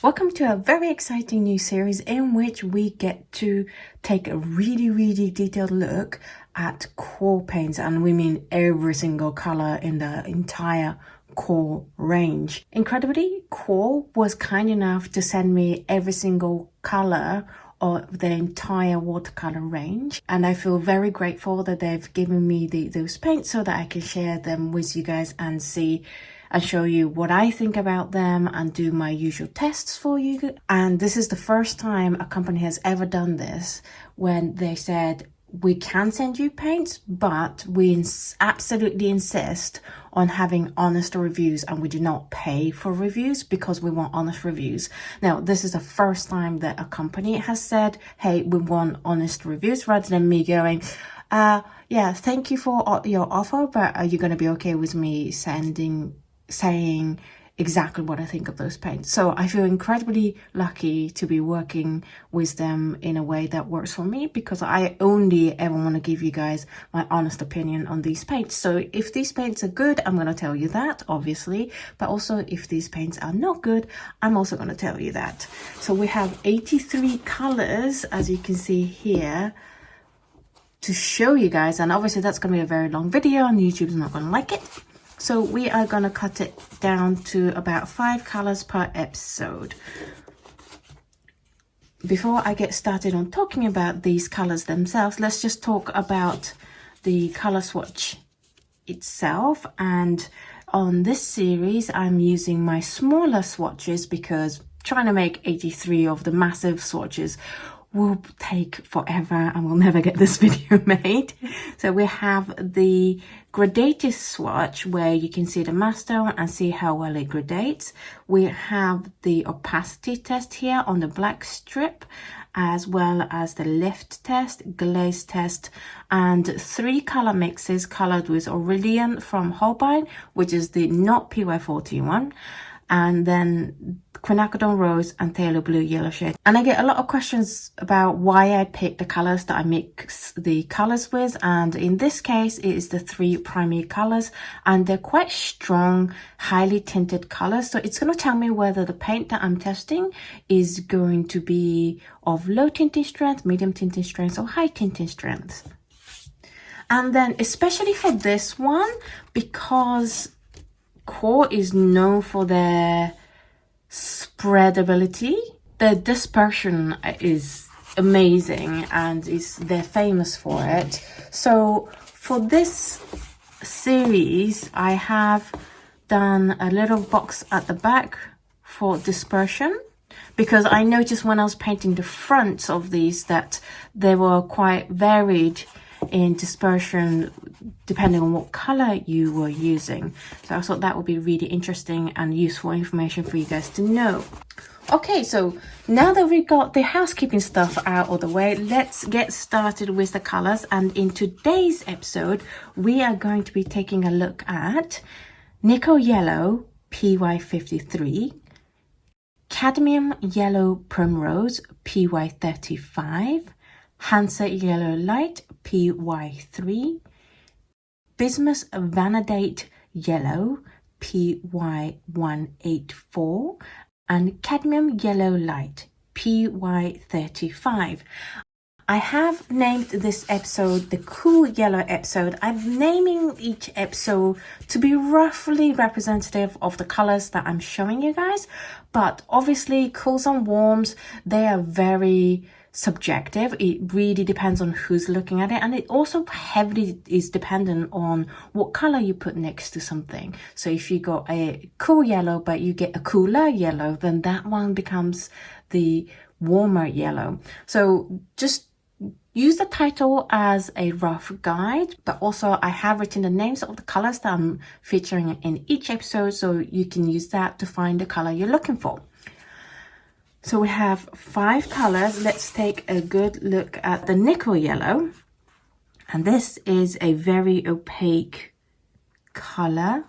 Welcome to a very exciting new series in which we get to take a really detailed look at QoR paints, and we mean every single color in the entire QoR range. Incredibly, QoR was kind enough to send me every single color of the entire watercolor range, and I feel very grateful that they've given me those paints so that I can share them with you guys and see and show you what I think about them and do my usual tests for you. And this is the first time a company has ever done this, when they said, we can send you paints, but we absolutely insist on having honest reviews, and we do not pay for reviews because we want honest reviews. Now, this is the first time that a company has said, hey, we want honest reviews, rather than me going, yeah, thank you for your offer, but are you going to be okay with me saying exactly what I think of those paints? So I feel incredibly lucky to be working with them in a way that works for me, because I only ever want to give you guys my honest opinion on these paints. So if these paints are good, I'm going to tell you that, obviously, but also if these paints are not good, I'm also going to tell you that. So we have 83 colors, as you can see here, to show you guys, and obviously that's going to be a very long video and YouTube's not going to like it. So we are going to cut it down to about 5 colors per episode. Before I get started on talking about these colors themselves, let's just talk about the color swatch itself. And on this series, I'm using my smaller swatches because trying to make 83 of the massive swatches will take forever and we'll never get this video made. So we have the gradated swatch, where you can see the master and see how well it gradates. We have the opacity test here on the black strip, as well as the lift test, glaze test, and 3 color mixes colored with Aurelian from Holbein, which is the not PY41, and then quinacridone rose and phthalo blue yellow shade. And I get a lot of questions about why I pick the colors that I mix the colors with, and in this case it is the 3 primary colors, and they're quite strong, highly tinted colors. So it's going to tell me whether the paint that I'm testing is going to be of low tinting strength, medium tinting strength, or high tinting strength. And then especially for this one, because QoR is known for their spreadability, the dispersion is amazing, and they're famous for it. So for this series, I have done a little box at the back for dispersion, because I noticed when I was painting the fronts of these that they were quite varied in dispersion depending on what color you were using. So I thought that would be really interesting and useful information for you guys to know. Okay, so now that we've got the housekeeping stuff out of the way, let's get started with the colors. And in today's episode, we are going to be taking a look at Nickel Yellow PY53, Cadmium Yellow Primrose PY35, Hansa Yellow Light PY3, Bismuth Vanadate Yellow PY184, and Cadmium Yellow Light PY35. I have named this episode the Cool Yellow episode. I'm naming each episode to be roughly representative of the colors that I'm showing you guys, but obviously cools and warms, they are very subjective. It really depends on who's looking at it, and it also heavily is dependent on what color you put next to something. So if you got a cool yellow but you get a cooler yellow, then that one becomes the warmer yellow. So just use the title as a rough guide, but also I have written the names of the colors that I'm featuring in each episode, so you can use that to find the color you're looking for. So we have 5 colors. Let's take a good look at the Nickel Yellow. And this is a very opaque color.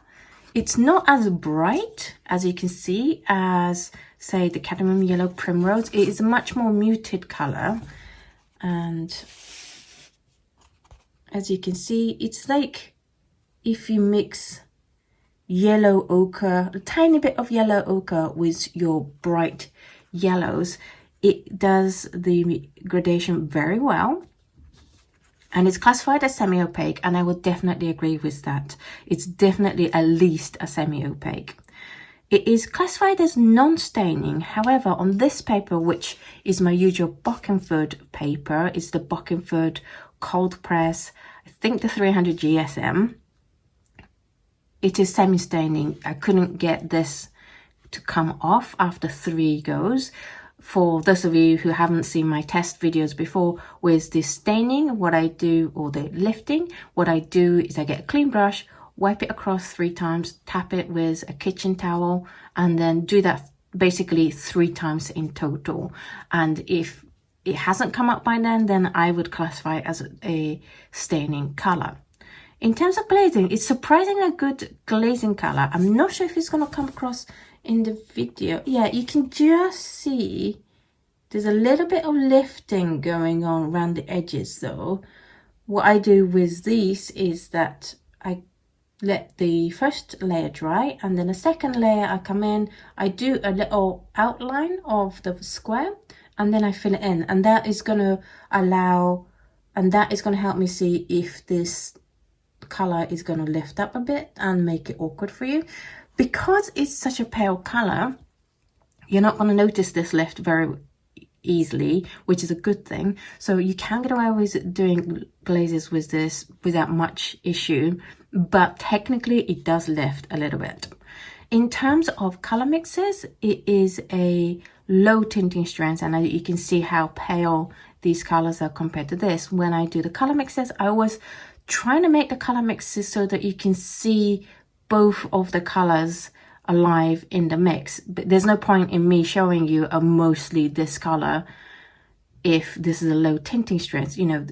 It's not as bright, as you can see, as, say, the Cadmium Yellow Primrose. It is a much more muted color. And as you can see, it's like if you mix yellow ochre, a tiny bit of yellow ochre with your bright yellows, it does the gradation very well. And it's classified as semi-opaque, and I would definitely agree with that. It's definitely at least a semi-opaque. It is classified as non-staining. However, on this paper, which is my usual Bokenfood paper, it's the Bokenfood cold press, I think the 300 GSM, it is semi-staining. I couldn't get this to come off after 3 goes. For those of you who haven't seen my test videos before with the staining, what I do, or the lifting, what I do is I get a clean brush, wipe it across 3 times, tap it with a kitchen towel, and then do that basically 3 times in total. And if it hasn't come up by then I would classify it as a staining color. In terms of glazing, it's surprisingly a good glazing color. I'm not sure if it's going to come across in the video. Yeah, you can just see there's a little bit of lifting going on around the edges though. What I do with these is that I let the first layer dry, and then the second layer I come in, I do a little outline of the square, and then I fill it in, and that is going to allow, and that is going to help me see if this color is going to lift up a bit and make it awkward for you. Because it's such a pale color, you're not going to notice this lift very easily, which is a good thing. So you can get away with doing glazes with this without much issue, but technically it does lift a little bit. In terms of color mixes, it is a low tinting strength, and you can see how pale these colors are compared to this. When I do the color mixes, I always trying to make the color mixes so that you can see both of the colors alive in the mix. But there's no point in me showing you a mostly this color if this is a low tinting strength. You know,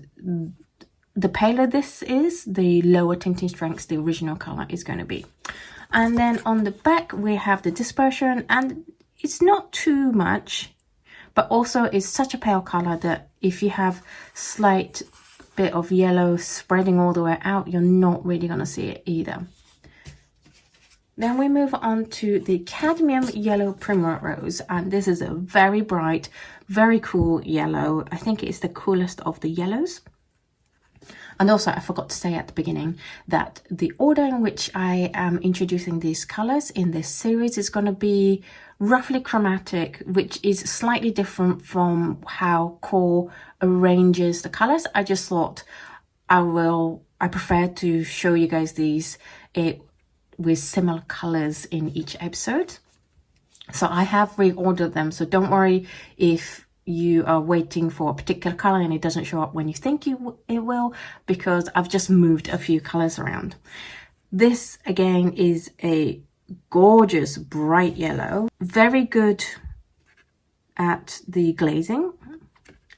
the paler this is, the lower tinting strength the original color is going to be. And then on the back we have the dispersion, and it's not too much, but also it's such a pale color that if you have slight bit of yellow spreading all the way out, you're not really going to see it either. Then we move on to the Cadmium Yellow Primrose, and this is a very bright, very cool yellow. I think it's the coolest of the yellows. And also, I forgot to say at the beginning that the order in which I am introducing these colors in this series is going to be roughly chromatic, which is slightly different from how QoR arranges the colors. I just thought I prefer to show you guys these with similar colors in each episode. So I have reordered them, so don't worry if you are waiting for a particular color and it doesn't show up when you think it will, because I've just moved a few colors around. This again is a gorgeous bright yellow, very good at the glazing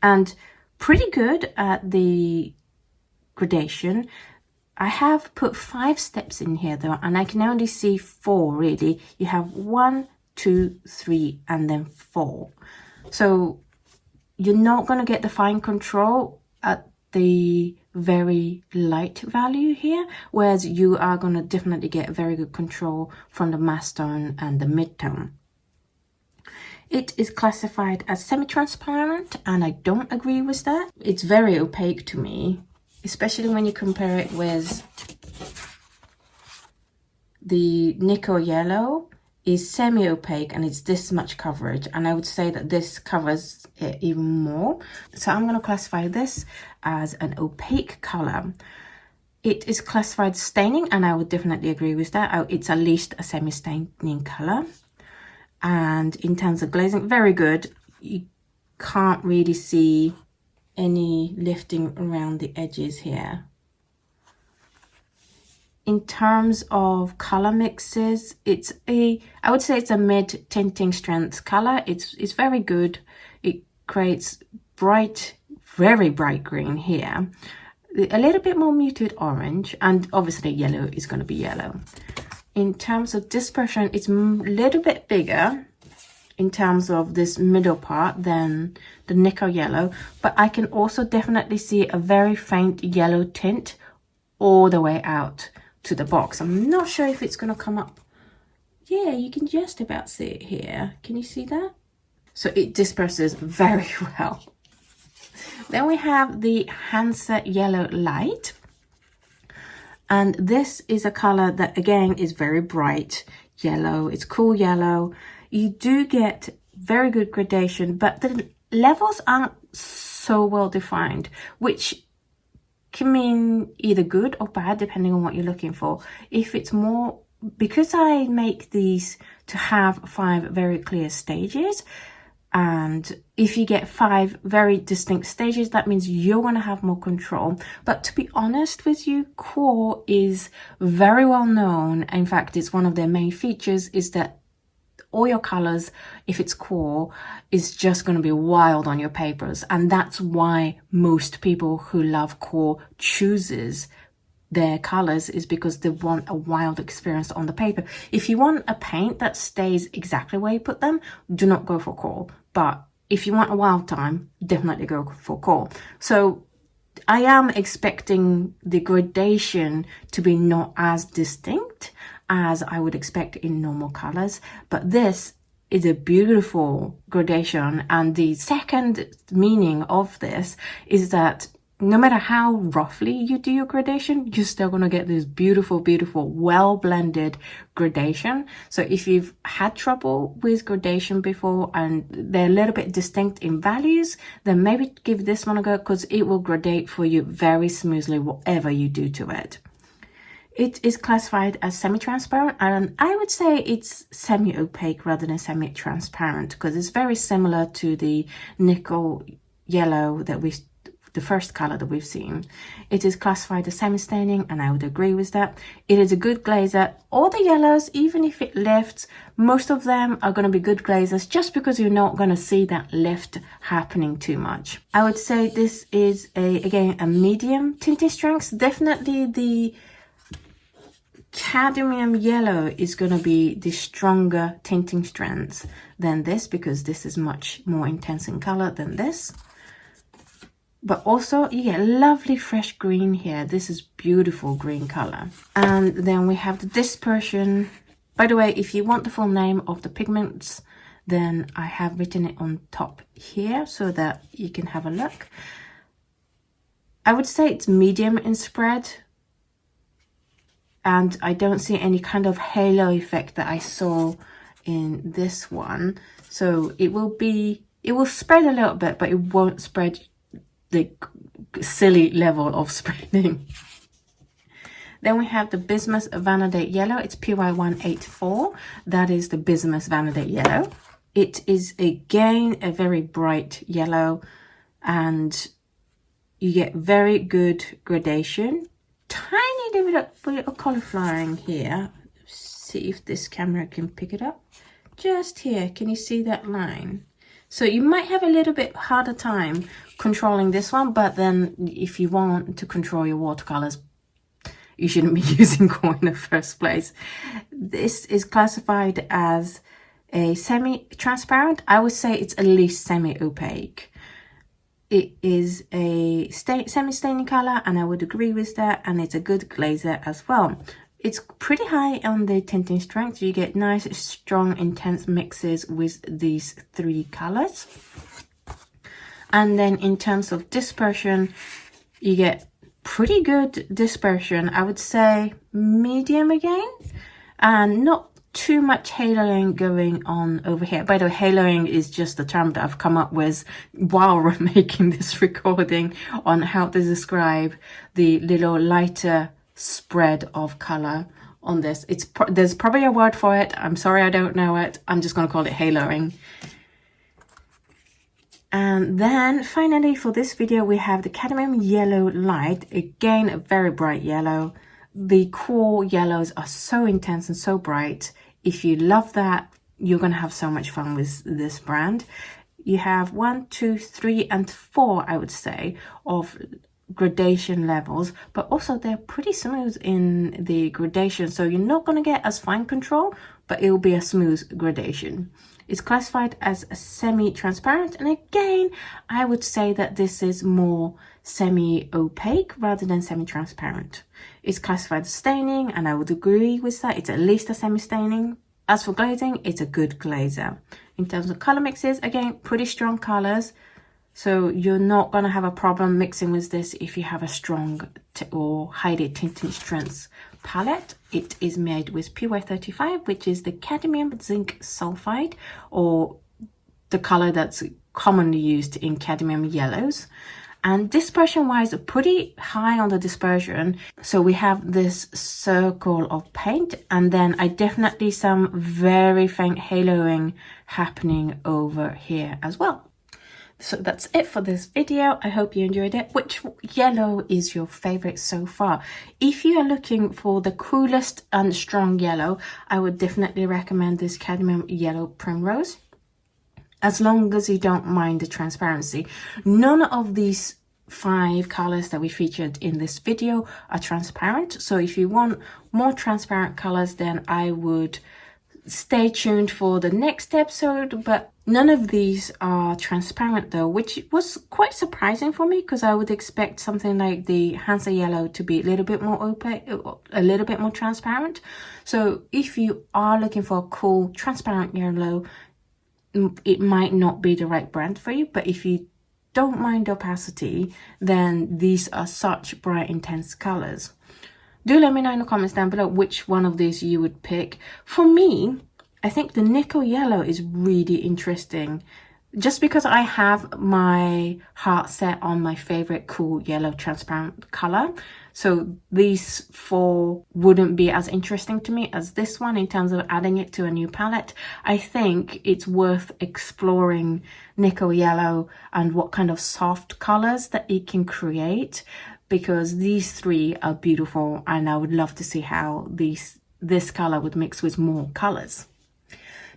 and pretty good at the gradation. I have put 5 steps in here though, and I can only see 4 really. You have 1, 2, 3, and then 4. So you're not going to get the fine control at the very light value here, whereas you are going to definitely get very good control from the mass tone and the mid-tone. It is classified as semi-transparent, and I don't agree with that. It's very opaque to me, especially when you compare it with the Nickel Yellow. Is semi-opaque and it's this much coverage, and I would say that this covers it even more. So I'm going to classify this as an opaque color. It is classified staining, and I would definitely agree with that. It's at least a semi-staining color. And in terms of glazing, very good. You can't really see any lifting around the edges here. In terms of color mixes, I would say it's a mid tinting strength color. It's very good. It creates bright, very bright green here, a little bit more muted orange, and obviously yellow is going to be yellow. In terms of dispersion, it's a little bit bigger in terms of this middle part than the Nickel Yellow, but I can also definitely see a very faint yellow tint all the way out to the box. I'm not sure if it's going to come up. Yeah, you can just about see it here. Can you see that? So it disperses very well. Then we have the Hansa Yellow Light. And this is a color that, again, is very bright yellow. It's cool yellow. You do get very good gradation, but the levels aren't so well defined, which can mean either good or bad, depending on what you're looking for. If it's more, because I make these to have 5 very clear stages, and if you get 5 very distinct stages, that means you're going to have more control. But to be honest with you, QoR is very well known. In fact, it's one of their main features is that all your colors, if it's QoR, is just going to be wild on your papers. And that's why most people who love QoR chooses their colors, is because they want a wild experience on the paper. If you want a paint that stays exactly where you put them, do not go for QoR. But if you want a wild time, definitely go for QoR. So I am expecting the gradation to be not as distinct as I would expect in normal colors, but this is a beautiful gradation. And the second meaning of this is that no matter how roughly you do your gradation, you're still going to get this beautiful, beautiful, well-blended gradation. So if you've had trouble with gradation before and they're a little bit distinct in values, then maybe give this one a go, because it will gradate for you very smoothly, whatever you do to it. It is classified as semi-transparent, and I would say it's semi-opaque rather than semi-transparent, because it's very similar to the nickel yellow that the first color that we've seen. It is classified as semi-staining, and I would agree with that. It is a good glazer. All the yellows, even if it lifts, most of them are going to be good glazers, just because you're not going to see that lift happening too much. I would say this is again a medium tinting strength. Definitely the Cadmium yellow is going to be the stronger tinting strength than this, because this is much more intense in color than this. But also you get lovely fresh green here. This is beautiful green color. And then we have the dispersion. By the way, if you want the full name of the pigments, then I have written it on top here so that you can have a look. I would say it's medium in spread, and I don't see any kind of halo effect that I saw in this one. So it will spread a little bit, but it won't spread the silly level of spreading. Then we have the Bismuth Vanadate Yellow. It's PY184. That is the Bismuth Vanadate Yellow. It is again a very bright yellow, and you get very good gradation. Tiny little cauliflowering here. See if this camera can pick it up. Just here, can you see that line? So you might have a little bit harder time controlling this one, but then if you want to control your watercolors, you shouldn't be using QoR in the first place. This is classified as a semi-transparent. I would say it's at least semi-opaque. It is a semi-staining color, and I would agree with that, and it's a good glazer as well. It's pretty high on the tinting strength. You get nice, strong, intense mixes with these 3 colors. And then in terms of dispersion, you get pretty good dispersion. I would say medium again, and not too much haloing going on over here. By the way, haloing is just a term that I've come up with while we're making this recording on how to describe the little lighter spread of color on this. There's probably a word for it. I'm sorry I don't know it. I'm just going to call it haloing. And then finally for this video we have the Cadmium Yellow Light. Again, a very bright yellow. The QoR yellows are so intense and so bright. If you love that, you're going to have so much fun with this brand. You have 1, 2, 3, and 4, I would say, of gradation levels, but also they're pretty smooth in the gradation, so you're not going to get as fine control, but it will be a smooth gradation. It's classified as semi-transparent, and again, I would say that this is more semi-opaque rather than semi-transparent. It's classified as staining, and I would agree with that. It's at least a semi-staining. As for glazing, it's a good glazer. In terms of color mixes, again, pretty strong colors. So you're not going to have a problem mixing with this if you have a strong or highly tinted strengths palette. It is made with PY35, which is the cadmium zinc sulfide, or the color that's commonly used in cadmium yellows. And dispersion wise, pretty high on the dispersion. So we have this circle of paint, and then I definitely some very faint haloing happening over here as well. So that's it for this video. I hope you enjoyed it. Which yellow is your favorite so far? If you are looking for the coolest and strong yellow, I would definitely recommend this Cadmium Yellow Primrose, as long as you don't mind the transparency. None of these 5 colors that we featured in this video are transparent. So if you want more transparent colors, then I would stay tuned for the next episode. But none of these are transparent though, which was quite surprising for me, because I would expect something like the Hansa yellow to be a little bit more opaque, a little bit more transparent. So if you are looking for a cool transparent yellow, it might not be the right brand for you. But if you don't mind opacity, then these are such bright, intense colors. Do let me know in the comments down below which one of these you would pick. For me, I think the nickel yellow is really interesting, just because I have my heart set on my favorite cool yellow transparent color. So these 4 wouldn't be as interesting to me as this one in terms of adding it to a new palette. I think it's worth exploring nickel yellow and what kind of soft colors that it can create, because these 3 are beautiful, and I would love to see how this color would mix with more colors.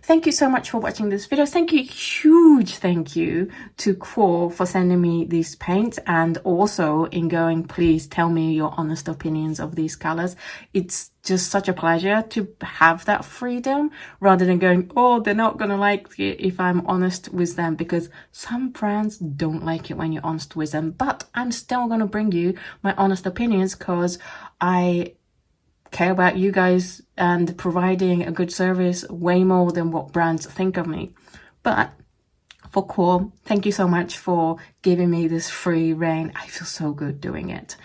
Thank you so much for watching this video. Thank you, huge thank you to QoR for sending me these paints, and also in going, please tell me your honest opinions of these colors. It's just such a pleasure to have that freedom, rather than going, oh, they're not gonna like it if I'm honest with them, because some brands don't like it when you're honest with them. But I'm still gonna bring you my honest opinions, because I care about you guys and providing a good service way more than what brands think of me. But for QoR, thank you so much for giving me this free reign. I feel so good doing it.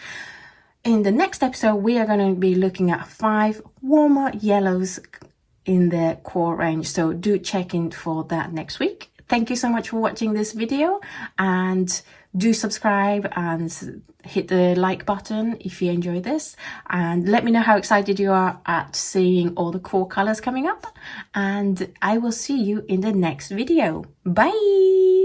In the next episode, we are going to be looking at 5 warmer yellows in the QoR range. So do check in for that next week. Thank you so much for watching this video, and do subscribe and hit the like button if you enjoy this, and let me know how excited you are at seeing all the QoR colors coming up, and I will see you in the next video. Bye.